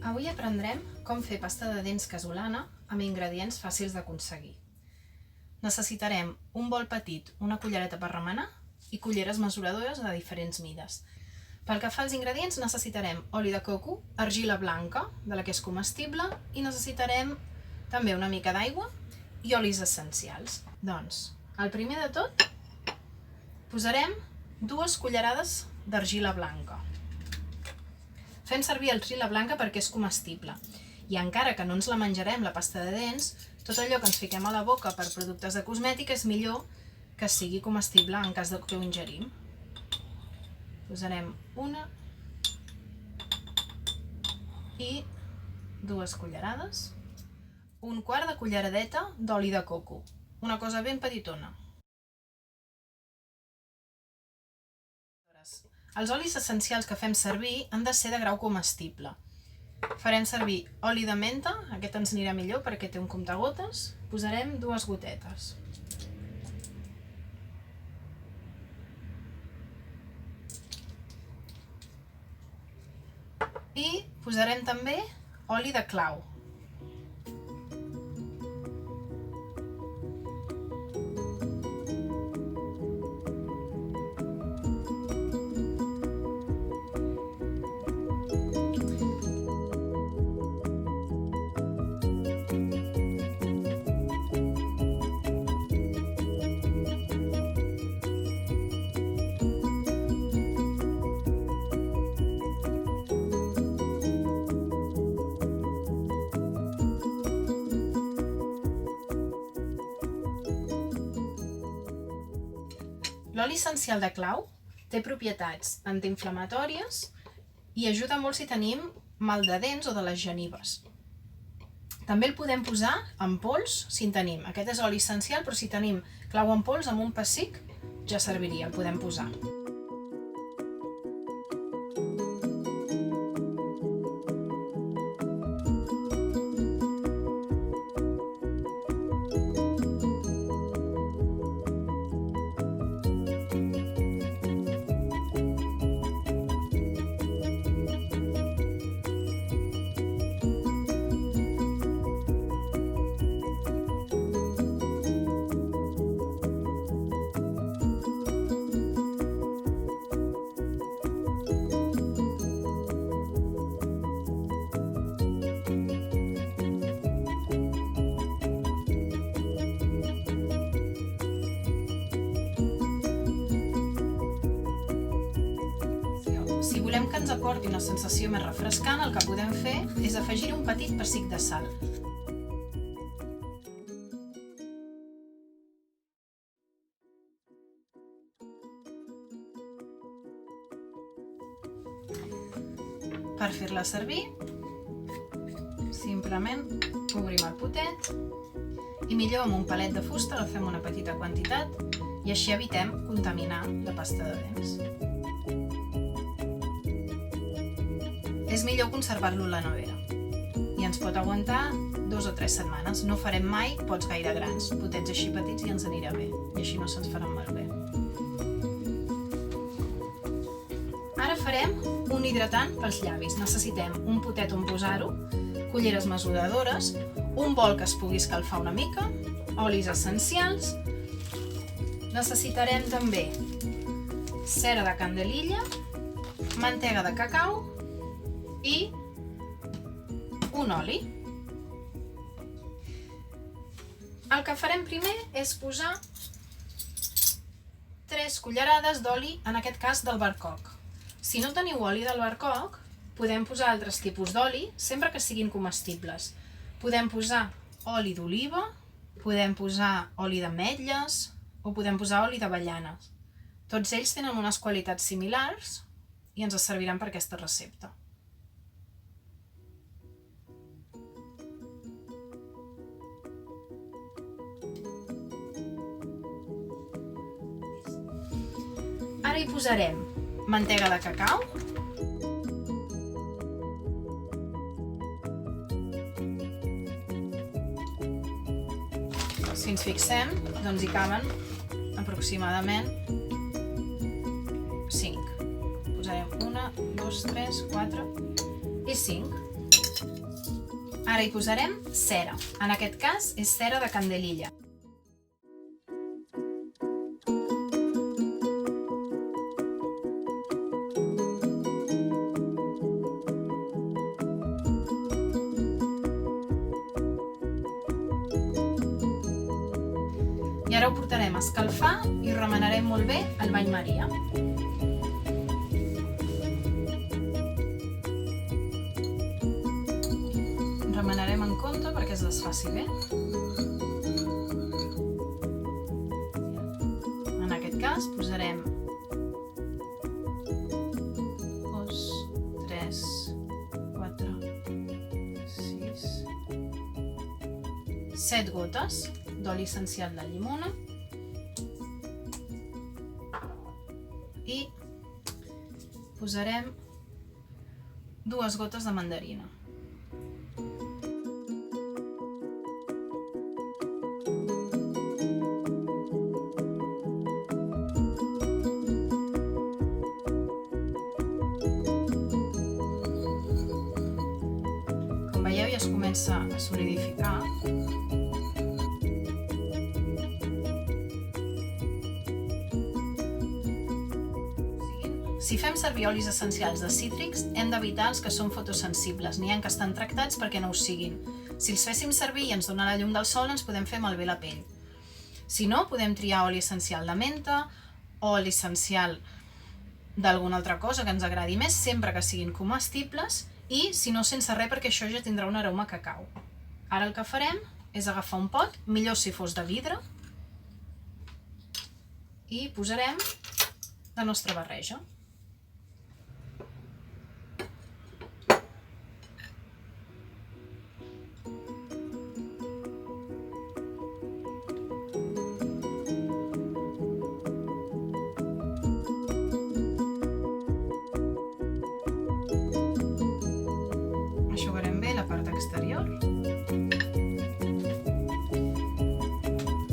Avui aprendrem com fer pasta de dents casolana amb ingredients fàcils d'aconseguir. Necessitarem un bol petit, una cullereta per remenar i culleres mesuradores de diferents mides. Pel que fa als ingredients necessitarem oli de coco, argila blanca, de la que és comestible, i necessitarem també una mica d'aigua i olis essencials. Doncs, el primer de tot, posarem 2 cullerades d'argila blanca. Fem servir l'argila blanca perquè és comestible i encara que no ens la menjarem, la pasta de dents, tot allò que ens fiquem a la boca per productes de cosmètica és millor que sigui comestible en cas que ho ingerim. Posarem una i 2 cullerades, un quart de culleradeta d'oli de coco, una cosa ben petitona. Els olis essencials que fem servir han de ser de grau comestible. Farem servir oli de menta, aquest ens anirà millor perquè té un comptagotes, posarem 2 gotetes. I posarem també oli de clau. L'oli essencial de clau té propietats antiinflamatòries i ajuda molt si tenim mal de dents o de les genives. També el podem posar en pols si en tenim. Aquest és oli essencial, però si tenim clau en pols amb un pessic ja serviria, el podem posar. Si volem que ens aporti una sensació més refrescant, el que podem fer és afegir un petit pessic de sal. Per fer-la servir, simplement obrim el potet i millor amb un palet de fusta agafem una petita quantitat i així evitem contaminar la pasta de dents. És millor conservar-lo a la nevera i ens pot aguantar 2 o 3 setmanes. No farem mai pots gaire grans, potets així petits i ens anirà bé i així no se'ns faran malbé. Ara farem un hidratant pels llavis. Necessitem un potet on posar-ho, culleres mesuradores, un bol que es pugui escalfar una mica, olis essencials. Necessitarem també cera de candelilla, mantega de cacau i un oli. El que farem primer és posar 3 cullerades d'oli, en aquest cas d'albercoc. Si no teniu oli d'albercoc, podem posar altres tipus d'oli, sempre que siguin comestibles. Podem posar oli d'oliva, podem posar oli d'ametlles o podem posar oli d'avellanes. Tots ells tenen unes qualitats similars i ens serviran per aquesta recepta. Ara hi posarem mantega de cacau, si ens fixem, doncs hi caben aproximadament 5. Posarem 1, 2, 3, 4 i 5. Ara hi posarem cera. En aquest cas és cera de candelilla. I ara ho portarem a escalfar i remenarem molt bé al bany Maria. Remenarem en compte perquè es desfaci bé. En aquest cas posarem 2, 3, 4, 6, 7 gotes d'oli essencial de llimona i posarem 2 gotes de mandarina. Com veieu, ja es comença a solidificar. Si fem servir olis essencials de cítrics, hem d'evitar els que són fotosensibles. N'hi ha que estan tractats perquè no ho siguin. Si els féssim servir i ens dona la llum del sol, ens podem fer malbé la pell. Si no, podem triar oli essencial de menta o oli essencial d'alguna altra cosa que ens agradi més, sempre que siguin comestibles, i si no, sense res, perquè això ja tindrà un aroma a cacau. Ara el que farem és agafar un pot, millor si fos de vidre, i posarem la nostra barreja. Eixugarem bé la part exterior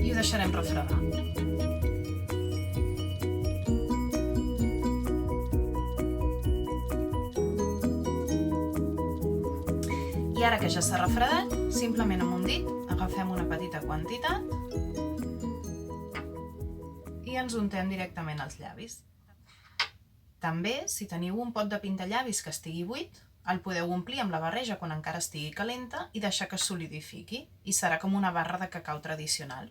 i ho deixarem refredar. I ara que ja s'ha refredat, simplement amb un dit agafem una petita quantitat i ens untem directament als llavis. També, si teniu un pot de pintallavis que estigui buit, el podeu omplir amb la barreja quan encara estigui calenta i deixar que es solidifiqui, i serà com una barra de cacau tradicional.